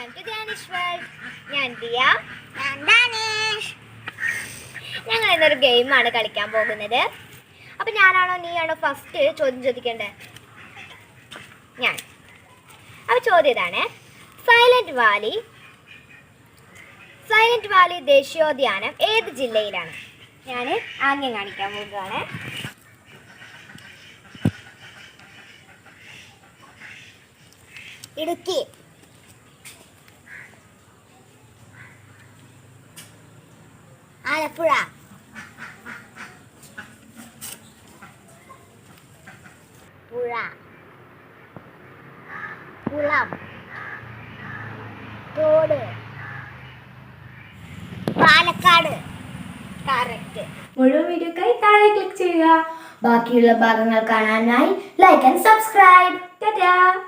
Welcome to ധ്യാനിഷ് world. ഞാൻ ദിയ. ഞാൻ ധാനേഷ്. ഞങ്ങൾ ഇന്നൊരു ഗെയിമാണ് കളിക്കാൻ പോകുന്നത്. അപ്പം ഞാനാണോ നീയാണോ ഫസ്റ്റ് ചോദ്യം ചോദിക്കേണ്ടത്? ഞാൻ. അപ്പോൾ ചോദ്യം ഇതാണ്, സൈലന്റ് വാലി ദേശീയോദ്യാനം ഏത് ജില്ലയിലാണ്? ഞാൻ ആംഗ്യം കാണിക്കാൻ പോകുകയാണ്. ഇടുക്കി. ആലപ്പുഴ. പുഴ. കുളം. തോട്. പാലക്കാട്. കറക്റ്റ്. മുഴുവൻ വീഡിയോക്കായി താഴെ ക്ലിക്ക് ചെയ്യുക. ബാക്കിയുള്ള ഭാഗങ്ങൾ കാണാനായി ലൈക്ക് ആൻഡ് സബ്സ്ക്രൈബ്. ടാറ്റാ.